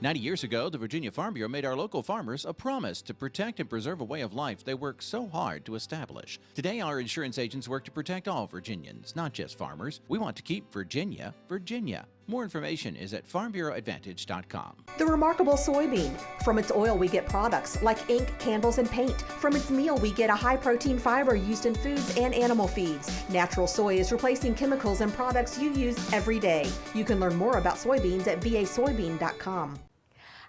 90 years ago, the Virginia Farm Bureau made our local farmers a promise to protect and preserve a way of life they work so hard to establish. Today, our insurance agents work to protect all Virginians, not just farmers. We want to keep Virginia, Virginia. More information is at farmbureauadvantage.com. The remarkable soybean. From its oil, we get products like ink, candles, and paint. From its meal, we get a high-protein fiber used in foods and animal feeds. Natural soy is replacing chemicals and products you use every day. You can learn more about soybeans at vasoybean.com.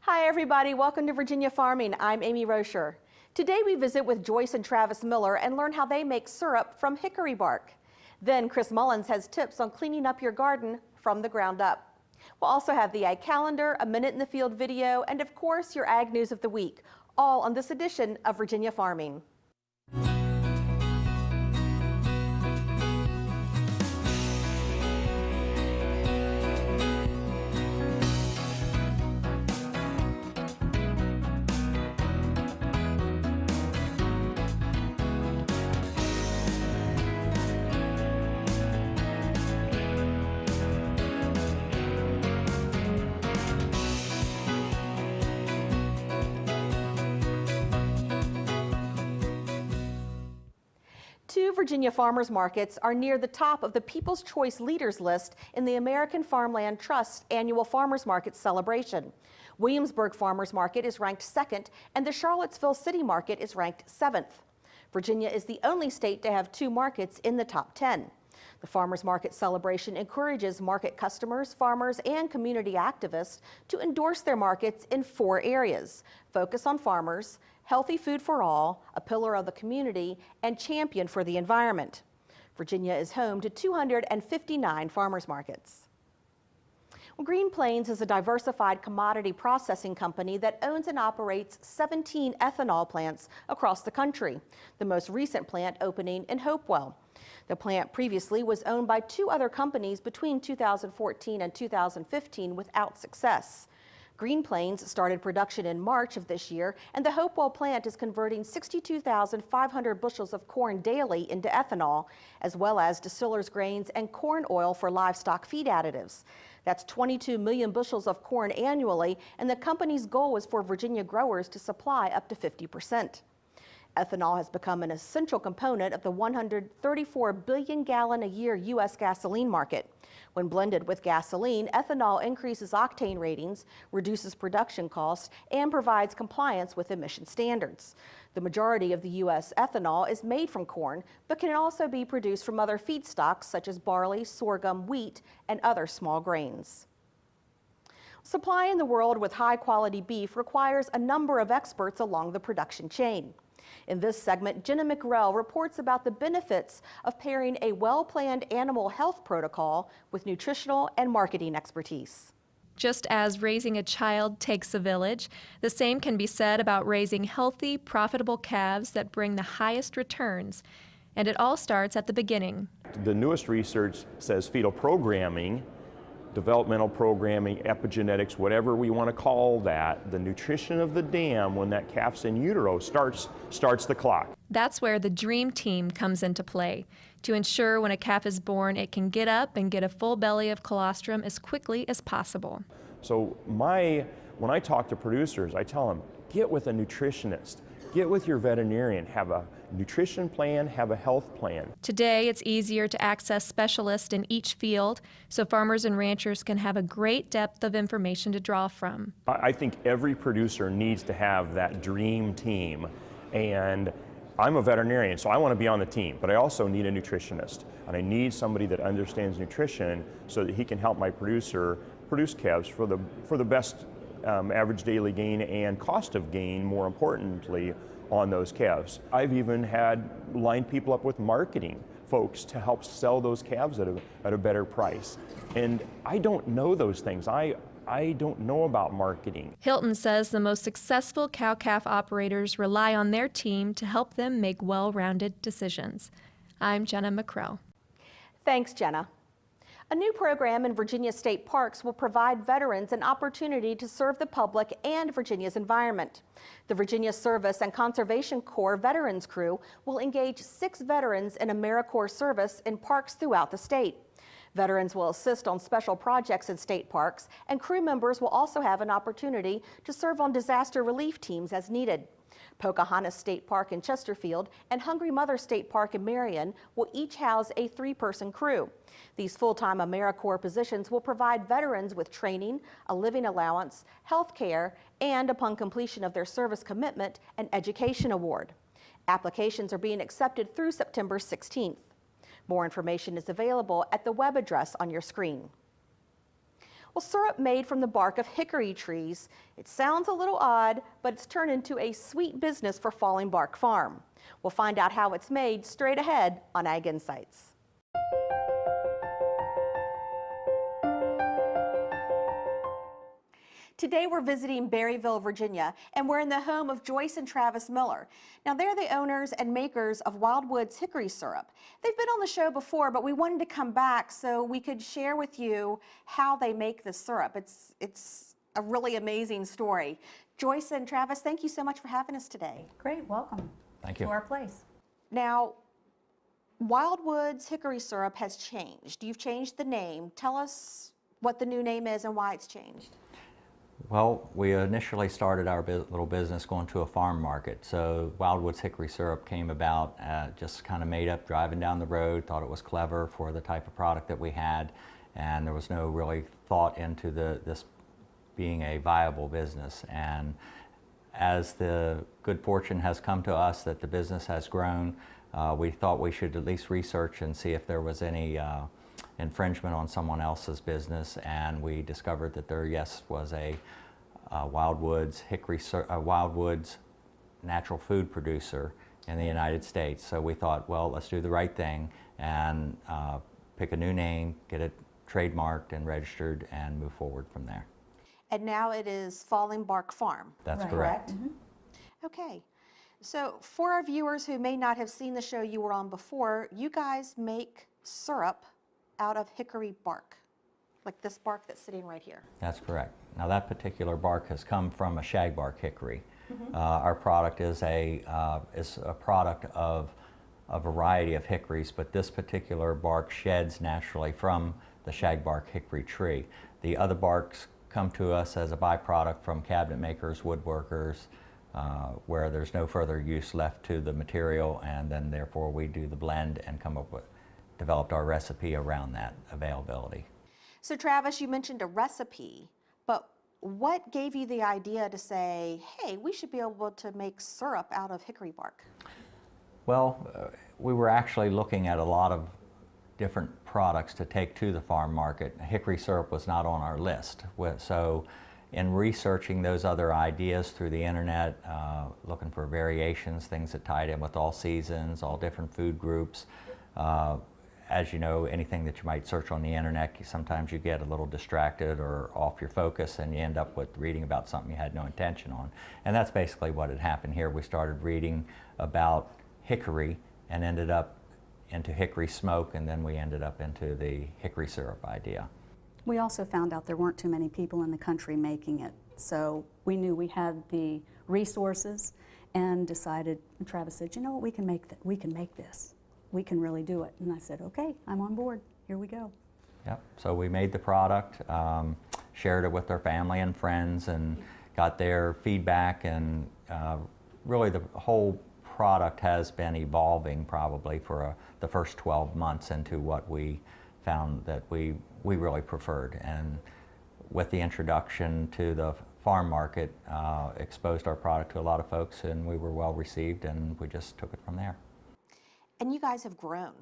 Hi, everybody. Welcome to Virginia Farming. I'm Amy Rocher. Today, we visit with Joyce and Travis Miller and learn how they make syrup from hickory bark. Then Chris Mullins has tips on cleaning up your garden from the ground up. We'll also have the Ag Calendar, a Minute in the Field video, and of course, your Ag News of the Week, all on this edition of Virginia Farming. Two Virginia farmers markets are near the top of the People's Choice Leaders list in the American Farmland Trust annual Farmers Market celebration. Williamsburg Farmers Market is ranked 2nd, and the Charlottesville City Market is ranked 7th. Virginia is the only state to have 2 markets in the top 10. The Farmers Market celebration encourages market customers, farmers, and community activists to endorse their markets in 4 areas: focus on farmers, healthy food for all, a pillar of the community, and champion for the environment. Virginia is home to 259 farmers markets. Well, Green Plains is a diversified commodity processing company that owns and operates 17 ethanol plants across the country, the most recent plant opening in Hopewell. The plant previously was owned by 2 other companies between 2014 and 2015 without success. Green Plains started production in March of this year, and the Hopewell plant is converting 62,500 bushels of corn daily into ethanol, as well as distillers' grains and corn oil for livestock feed additives. That's 22 million bushels of corn annually, and the company's goal is for Virginia growers to supply up to 50%. Ethanol has become an essential component of the 134 billion gallon a year U.S. gasoline market. When blended with gasoline, ethanol increases octane ratings, reduces production costs, and provides compliance with emission standards. The majority of the U.S. ethanol is made from corn, but can also be produced from other feedstocks such as barley, sorghum, wheat, and other small grains. Supplying the world with high-quality beef requires a number of experts along the production chain. In this segment, Jenna McRell reports about the benefits of pairing a well-planned animal health protocol with nutritional and marketing expertise. Just as raising a child takes a village, the same can be said about raising healthy, profitable calves that bring the highest returns. And it all starts at the beginning. The newest research says fetal programming, developmental programming, epigenetics, whatever we want to call that, the nutrition of the dam when that calf's in utero starts the clock. That's where the Dream Team comes into play, to ensure when a calf is born it can get up and get a full belly of colostrum as quickly as possible. So when I talk to producers, I tell them, get with a nutritionist, get with your veterinarian, have a nutrition plan, have a health plan. Today, it's easier to access specialists in each field, so farmers and ranchers can have a great depth of information to draw from. I think every producer needs to have that dream team, and I'm a veterinarian, so I want to be on the team, but I also need a nutritionist, and I need somebody that understands nutrition so that he can help my producer produce calves for the best average daily gain and cost of gain, more importantly, on those calves. I've even had lined people up with marketing folks to help sell those calves at a better price. And I don't know those things. I don't know about marketing. Hilton says the most successful cow-calf operators rely on their team to help them make well-rounded decisions. I'm Jenna McRell. Thanks, Jenna. A new program in Virginia state parks will provide veterans an opportunity to serve the public and Virginia's environment. The Virginia Service and Conservation Corps Veterans Crew will engage 6 veterans in AmeriCorps service in parks throughout the state. Veterans will assist on special projects in state parks, and crew members will also have an opportunity to serve on disaster relief teams as needed. Pocahontas State Park in Chesterfield and Hungry Mother State Park in Marion will each house a 3-person crew. These full-time AmeriCorps positions will provide veterans with training, a living allowance, health care, and upon completion of their service commitment, an education award. Applications are being accepted through September 16th. More information is available at the web address on your screen. Well, syrup made from the bark of hickory trees. It sounds a little odd, but it's turned into a sweet business for Falling Bark Farm. We'll find out how it's made straight ahead on Ag Insights. Today we're visiting Berryville, Virginia, and we're in the home of Joyce and Travis Miller. Now they're the owners and makers of Wildwood's Hickory Syrup. They've been on the show before, but we wanted to come back so we could share with you how they make the syrup. It's a really amazing story. Joyce and Travis, thank you so much for having us today. Great, welcome. Thank you. To our place. Now, Wildwood's Hickory Syrup has changed. You've changed the name. Tell us what the new name is and why it's changed. Well, we initially started our little business going to a farm market. So Wildwood's Hickory Syrup came about just kind of made up driving down the road, thought it was clever for the type of product that we had, and there was no really thought into this being a viable business. And as the good fortune has come to us that the business has grown, we thought we should at least research and see if there was any infringement on someone else's business, and we discovered that there, yes, was a Wildwood's natural food producer in the United States. So we thought, well, let's do the right thing and pick a new name, get it trademarked and registered, and move forward from there. And now it is Falling Bark Farm. That's Right. correct. Mm-hmm. Okay. So for our viewers who may not have seen the show you were on before, you guys make syrup out of hickory bark, like this bark that's sitting right here. That's correct. Now that particular bark has come from a shag bark hickory. Our product is a product of a variety of hickories, but this particular bark sheds naturally from the shag bark hickory tree. The other barks come to us as a byproduct from cabinet makers, woodworkers, where there's no further use left to the material, and then therefore we do the blend and developed our recipe around that availability. So Travis, you mentioned a recipe, but what gave you the idea to say, hey, we should be able to make syrup out of hickory bark? Well, we were actually looking at a lot of different products to take to the farm market. Hickory syrup was not on our list. So in researching those other ideas through the internet, looking for variations, things that tied in with all seasons, all different food groups, as you know, anything that you might search on the internet, sometimes you get a little distracted or off your focus and you end up with reading about something you had no intention on. And that's basically what had happened here. We started reading about hickory and ended up into hickory smoke, and then we ended up into the hickory syrup idea. We also found out there weren't too many people in the country making it, so we knew we had the resources and decided, and Travis said, you know what, we can make this. We can really do it. And I said, okay, I'm on board. Here we go. Yep. So we made the product, shared it with our family and friends, and got their feedback. And really, the whole product has been evolving probably for the first 12 months into what we found that we really preferred. And with the introduction to the farm market, exposed our product to a lot of folks, and we were well received, and we just took it from there. And you guys have grown.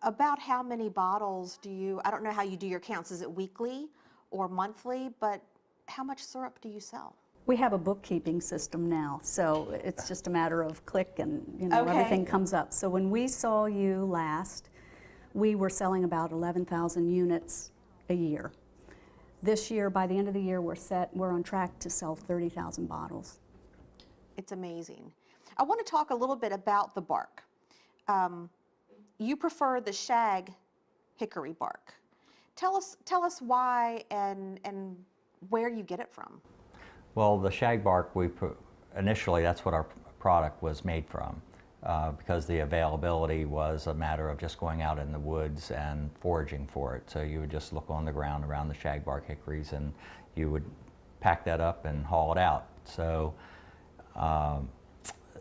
About how many bottles do you, I don't know how you do your counts, is it weekly or monthly, but how much syrup do you sell? We have a bookkeeping system now, so it's just a matter of click and Okay. everything comes up. So when we saw you last, we were selling about 11,000 units a year. This year, by the end of the year, we're on track to sell 30,000 bottles. It's amazing. I want to talk a little bit about the bark. You prefer the shag hickory bark. Tell us why and where you get it from. Well, the shag bark, initially that's what our product was made from. because the availability was a matter of just going out in the woods and foraging for it. So you would just look on the ground around the shagbark hickories and you would pack that up and haul it out. So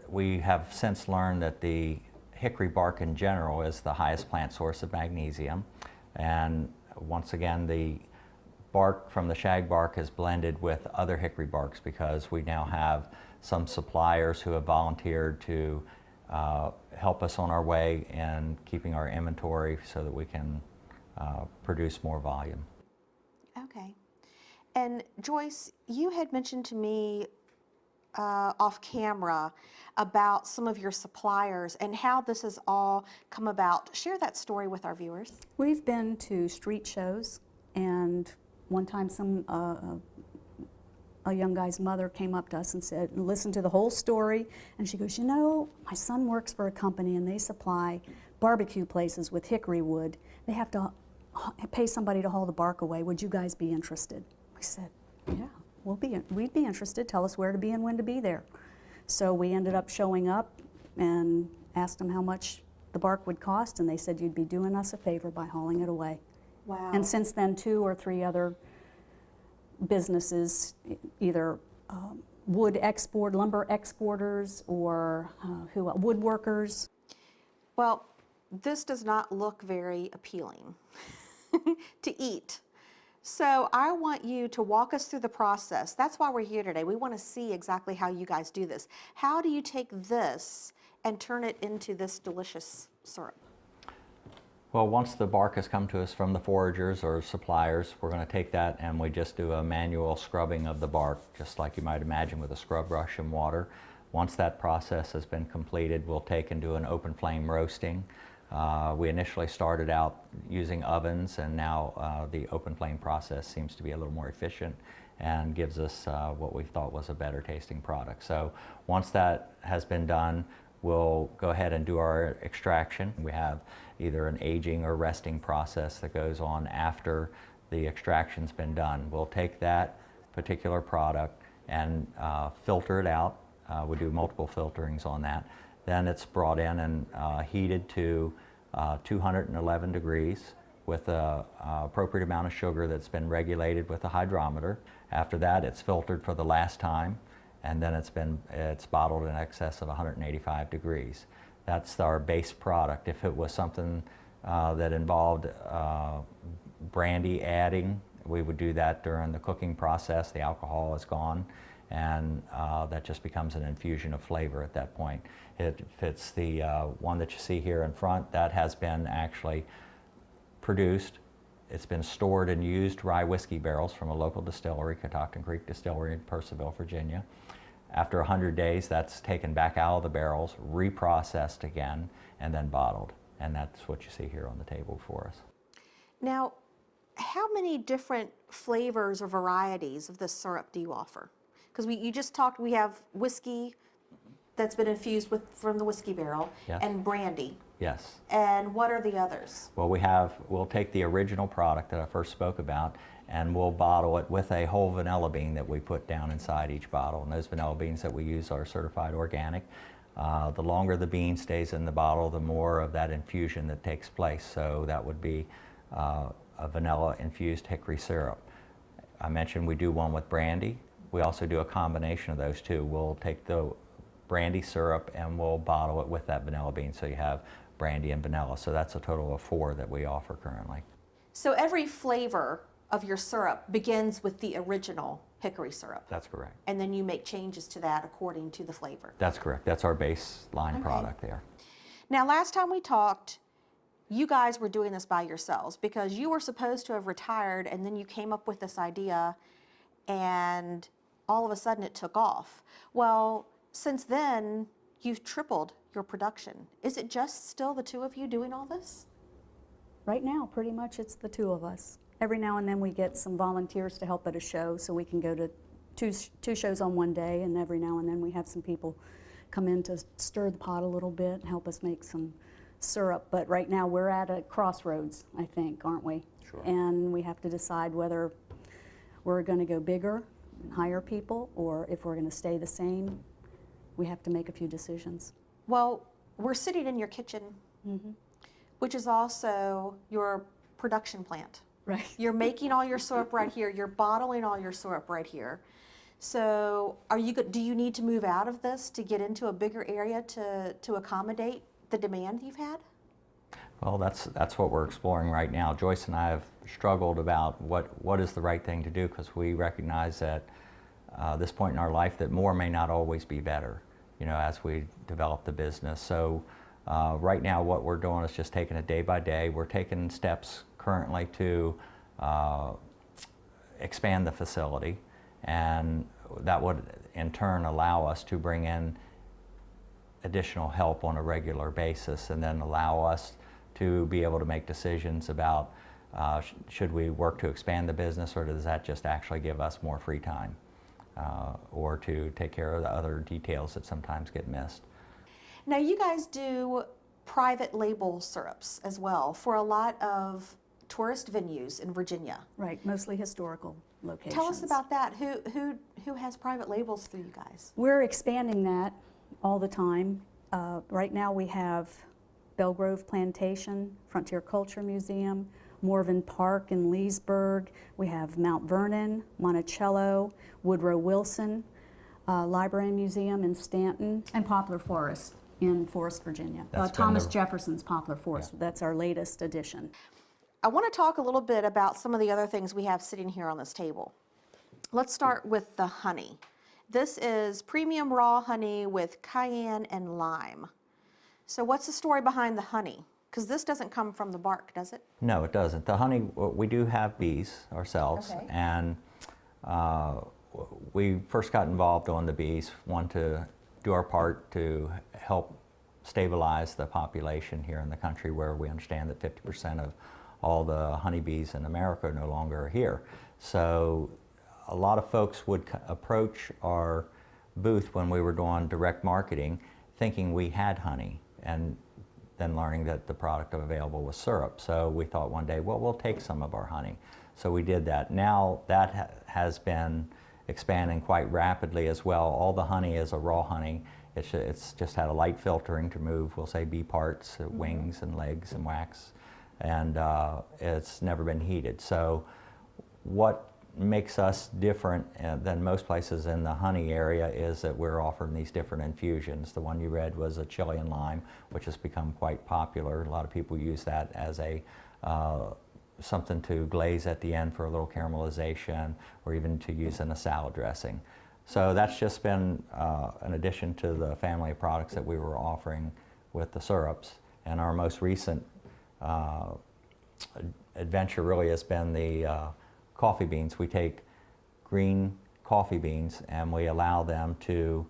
we have since learned that the hickory bark in general is the highest plant source of magnesium. And once again, the bark from the shag bark is blended with other hickory barks because we now have some suppliers who have volunteered to help us on our way in keeping our inventory so that we can produce more volume. Okay. And Joyce, you had mentioned to me off camera about some of your suppliers and how this has all come about. Share that story with our viewers. We've been to street shows, and one time a young guy's mother came up to us and said, listen to the whole story, and she goes, you know, my son works for a company and they supply barbecue places with hickory wood. They have to pay somebody to haul the bark away. Would you guys be interested? We said, yeah, we'd be interested. Tell us where to be and when to be there. So we ended up showing up and asked them how much the bark would cost, and they said you'd be doing us a favor by hauling it away. Wow. And since then, 2 or 3 other businesses, either lumber exporters or woodworkers. Well, this does not look very appealing to eat. So I want you to walk us through the process. That's why we're here today. We want to see exactly how you guys do this. How do you take this and turn it into this delicious syrup? Well, once the bark has come to us from the foragers or suppliers, we're going to take that and we just do a manual scrubbing of the bark, just like you might imagine with a scrub brush and water. Once that process has been completed, we'll take and do an open flame roasting. We initially started out using ovens, and now the open flame process seems to be a little more efficient and gives us what we thought was a better tasting product. So once that has been done, we'll go ahead and do our extraction. We have either an aging or resting process that goes on after the extraction's been done. We'll take that particular product and filter it out. We do multiple filterings on that. Then it's brought in and heated to 211 degrees with an appropriate amount of sugar that's been regulated with a hydrometer. After that, it's filtered for the last time, and then it's bottled in excess of 185 degrees. That's our base product. If it was something that involved brandy adding, we would do that during the cooking process. The alcohol is gone, and that just becomes an infusion of flavor at that point. If it's the one that you see here in front, that has been actually produced. It's been stored in used rye whiskey barrels from a local distillery, Catoctin Creek Distillery in Purcellville, Virginia. After 100 days, that's taken back out of the barrels, reprocessed again, and then bottled. And that's what you see here on the table for us. Now, how many different flavors or varieties of this syrup do you offer? Because you just talked, we have whiskey that's been infused from the whiskey barrel, Yes. and brandy. Yes. And what are the others? Well, we'll take the original product that I first spoke about, and we'll bottle it with a whole vanilla bean that we put down inside each bottle. And those vanilla beans that we use are certified organic. The longer the bean stays in the bottle, the more of that infusion that takes place. So that would be a vanilla infused hickory syrup. I mentioned we do one with brandy. We also do a combination of those two. We'll take the brandy syrup and we'll bottle it with that vanilla bean, so you have brandy and vanilla. So that's a total of 4 that we offer currently. So every flavor of your syrup begins with the original hickory syrup. That's correct. And then you make changes to that according to the flavor. That's correct. That's our baseline product there. Now, last time we talked, you guys were doing this by yourselves because you were supposed to have retired, and then you came up with this idea and all of a sudden it took off. Well, since then, you've tripled your production. Is it just still the 2 of you doing all this? Right now, pretty much it's the 2 of us. Every now and then we get some volunteers to help at a show, so we can go to two shows on one day, and every now and then we have some people come in to stir the pot a little bit and help us make some syrup. But right now we're at a crossroads, I think, aren't we? Sure. And we have to decide whether we're going to go bigger and hire people, or if we're going to stay the same. We have to make a few decisions. Well, we're sitting in your kitchen, which is also your production plant. Right. You're making all your syrup right here. You're bottling all your syrup right here. So do you need to move out of this to get into a bigger area to accommodate the demand you've had? Well, that's what we're exploring right now. Joyce and I have struggled about what is the right thing to do, because we recognize that this point in our life that more may not always be better, you know, as we develop the business. So right now what we're doing is just taking it day by day. We're taking steps currently to expand the facility, and that would in turn allow us to bring in additional help on a regular basis, and then allow us to be able to make decisions about should we work to expand the business, or does that just actually give us more free time, or to take care of the other details that sometimes get missed. Now you guys do private label syrups as well for a lot of tourist venues in Virginia. Right, mostly historical locations. Tell us about that. Who has private labels through you guys? We're expanding that all the time. Right now we have Belgrove Plantation, Frontier Culture Museum, Morven Park in Leesburg. We have Mount Vernon, Monticello, Woodrow Wilson Library and Museum in Stanton, and Poplar Forest in Forest, Virginia. Thomas Jefferson's Poplar Forest. Yeah. That's our latest addition. I want to talk a little bit about some of the other things we have sitting here on this table. Let's start with the honey. This is premium raw honey with cayenne and lime. So what's the story behind the honey? Because this doesn't come from the bark, does it? No, it doesn't. The honey, we do have bees ourselves, okay. And we first got involved on the bees, one to do our part to help stabilize the population here in the country, where we understand that 50% of all the honeybees in America no longer are here. So a lot of folks would approach our booth when we were doing direct marketing thinking we had honey, and then learning that the product available was syrup. So we thought one day, well, we'll take some of our honey. So we did that. Now that has been expanding quite rapidly as well. All the honey is a raw honey. It's just had a light filtering to remove, we'll say, bee parts, wings and legs and wax, and it's never been heated. So what makes us different than most places in the honey area is that we're offering these different infusions. The one you read was a chili and lime, which has become quite popular. A lot of people use that as a something to glaze at the end for a little caramelization, or even to use in a salad dressing. So that's just been an addition to the family of products that we were offering with the syrups. And our most recent adventure really has been the coffee beans. We take green coffee beans and we allow them to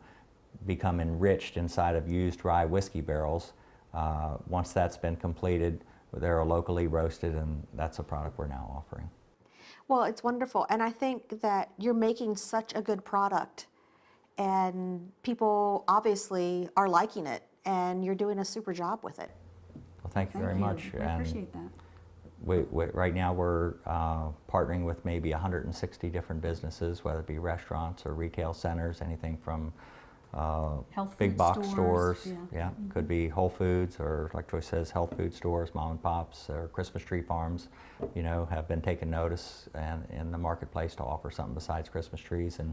become enriched inside of used rye whiskey barrels. Once that's been completed, they're locally roasted, and that's a product we're now offering. Well, it's wonderful, and I think that you're making such a good product, and people obviously are liking it, and you're doing a super job with it. Well, thank you very much. I appreciate that. Right now we're partnering with maybe 160 different businesses, whether it be restaurants or retail centers, anything from big box stores. Yeah. Could be Whole Foods, or like Joyce says, health food stores, mom and pops, or Christmas tree farms, you know, have been taking notice and in the marketplace to offer something besides Christmas trees, and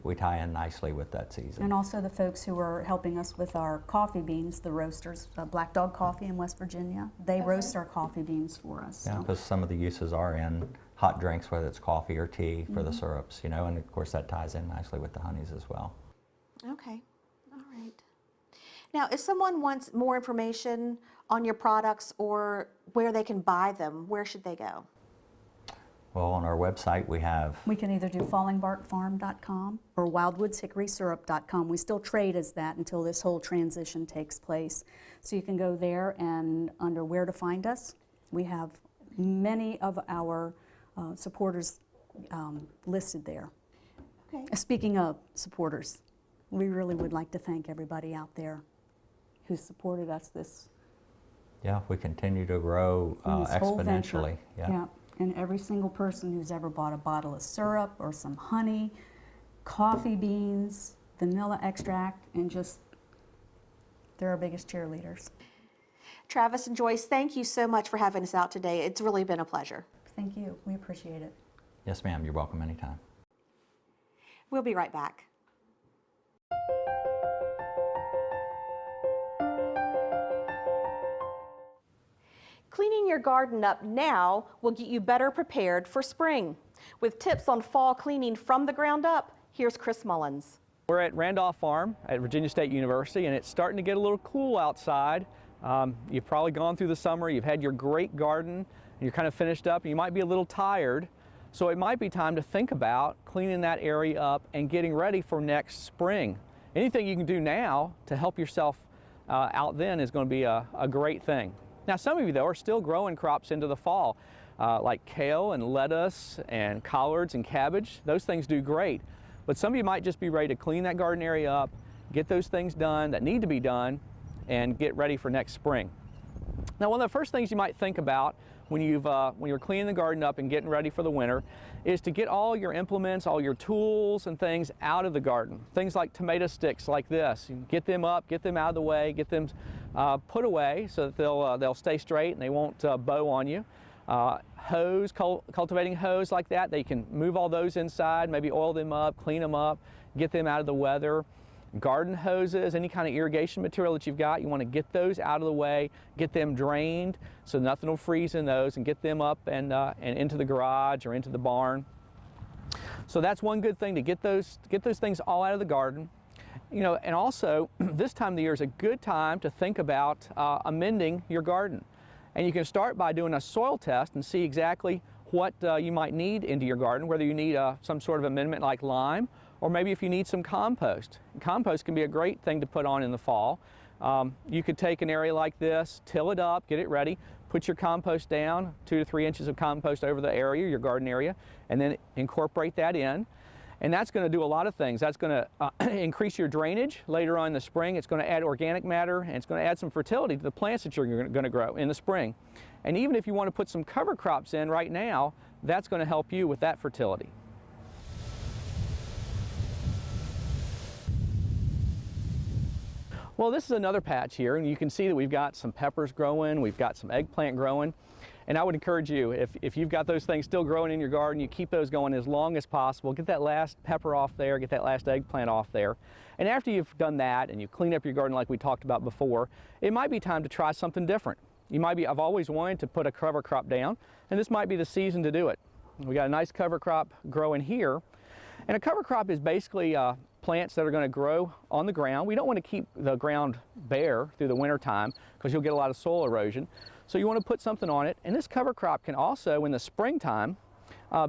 we tie in nicely with that season. And also the folks who are helping us with our coffee beans, the roasters, Black Dog Coffee in West Virginia, they roast our coffee beans for us. Yeah, because some of the uses are in hot drinks, whether it's coffee or tea, for the syrups, you know, and of course that ties in nicely with the honeys as well. Okay, all right. Now, if someone wants more information on your products or where they can buy them, where should they go? Well, on our website we can either do fallingbarkfarm.com or wildwoodshickorysyrup.com. We still trade as that until this whole transition takes place. So you can go there, and under where to find us, we have many of our supporters listed there. Okay. Speaking of supporters, we really would like to thank everybody out there who supported us this. Yeah, we continue to grow exponentially. Yeah, and every single person who's ever bought a bottle of syrup or some honey, coffee beans, vanilla extract, and just They're our biggest cheerleaders. Travis and Joyce, thank you so much for having us out today. It's really been a pleasure. Thank you. We appreciate it. Yes, ma'am. You're welcome anytime. We'll be right back. Cleaning your garden up now will get you better prepared for spring. With tips on fall cleaning from the ground up, here's Chris Mullins. We're at Randolph Farm at Virginia State University, and it's starting to get a little cool outside. You've probably gone through the summer, you've had your great garden, and you're kind of finished up, and you might be a little tired. So it might be time to think about cleaning that area up and getting ready for next spring. Anything you can do now to help yourself out then is going to be a great thing. Now, some of you, though, are still growing crops into the fall, like kale and lettuce and collards and cabbage. Those things do great. But some of you might just be ready to clean that garden area up, get those things done that need to be done, and get ready for next spring. Now, one of the first things you might think about when you're cleaning the garden up and getting ready for the winter is to get all your implements, all your tools and things out of the garden. Things like tomato sticks like this. You get them up, get them out of the way, get them put away so that they'll stay straight and they won't bow on you. Hose, cultivating hose like that, they can move all those inside, maybe oil them up, clean them up, get them out of the weather. Garden hoses, any kind of irrigation material that you've got, you want to get those out of the way, get them drained so nothing will freeze in those, and get them up and into the garage or into the barn. So that's one good thing, to get those things all out of the garden. You know, and also this time of the year is a good time to think about amending your garden. And you can start by doing a soil test and see exactly what you might need into your garden, whether you need some sort of amendment like lime, or maybe if you need some compost. Compost can be a great thing to put on in the fall. You could take an area like this, till it up, get it ready, put your compost down, 2 to 3 inches of compost over the area, your garden area, and then incorporate that in. And that's going to do a lot of things. That's going to increase your drainage later on in the spring. It's going to add organic matter, and it's going to add some fertility to the plants that you're going to grow in the spring. And even if you want to put some cover crops in right now, that's going to help you with that fertility. Well, this is another patch here, and you can see that we've got some peppers growing, we've got some eggplant growing. And I would encourage you, if you've got those things still growing in your garden, you keep those going as long as possible. Get that last pepper off there, get that last eggplant off there. And after you've done that and you clean up your garden like we talked about before, it might be time to try something different. I've always wanted to put a cover crop down, and this might be the season to do it. We got a nice cover crop growing here. And a cover crop is basically plants that are going to grow on the ground. We don't want to keep the ground bare through the winter time because you'll get a lot of soil erosion. So you want to put something on it, and this cover crop can also, in the springtime,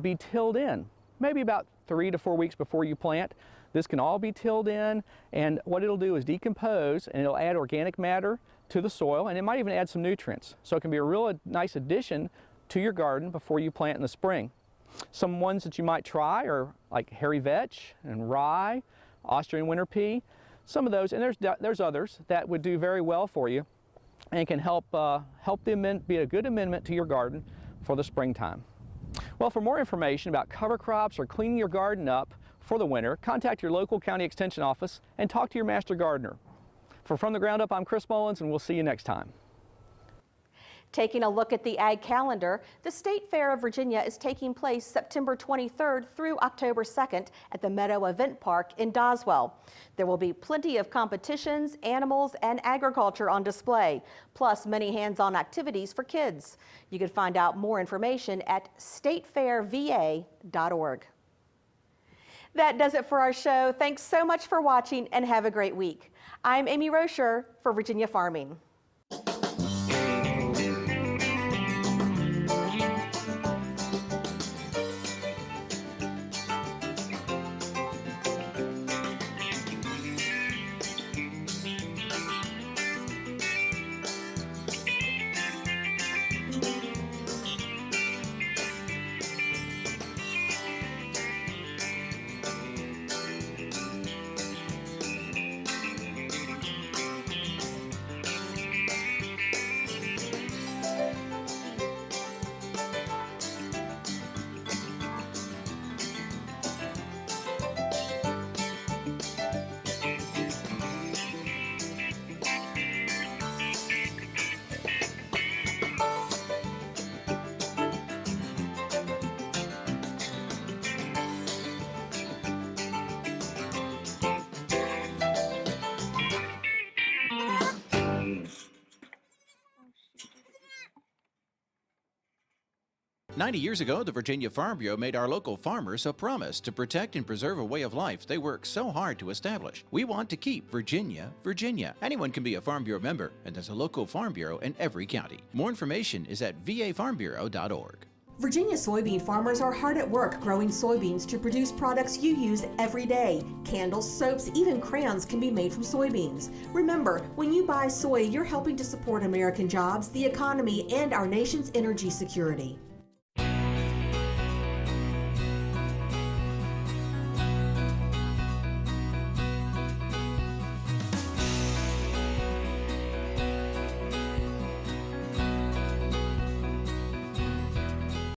be tilled in, maybe about 3 to 4 weeks before you plant. This can all be tilled in, and what it'll do is decompose, and it'll add organic matter to the soil, and it might even add some nutrients. So it can be a real nice addition to your garden before you plant in the spring. Some ones that you might try are like hairy vetch and rye, Austrian winter pea, some of those, and there's others that would do very well for you and can help be a good amendment to your garden for the springtime. Well, for more information about cover crops or cleaning your garden up for the winter, contact your local county extension office and talk to your master gardener. For From the Ground Up, I'm Chris Mullins, and we'll see you next time. Taking a look at the ag calendar, the State Fair of Virginia is taking place September 23rd through October 2nd at the Meadow Event Park in Doswell. There will be plenty of competitions, animals, and agriculture on display, plus many hands-on activities for kids. You can find out more information at statefairva.org. That does it for our show. Thanks so much for watching, and have a great week. I'm Amy Rocher for Virginia Farming. 90 years ago, the Virginia Farm Bureau made our local farmers a promise to protect and preserve a way of life they work so hard to establish. We want to keep Virginia, Virginia. Anyone can be a Farm Bureau member, and there's a local Farm Bureau in every county. More information is at vafarmbureau.org. Virginia soybean farmers are hard at work growing soybeans to produce products you use every day. Candles, soaps, even crayons can be made from soybeans. Remember, when you buy soy, you're helping to support American jobs, the economy, and our nation's energy security.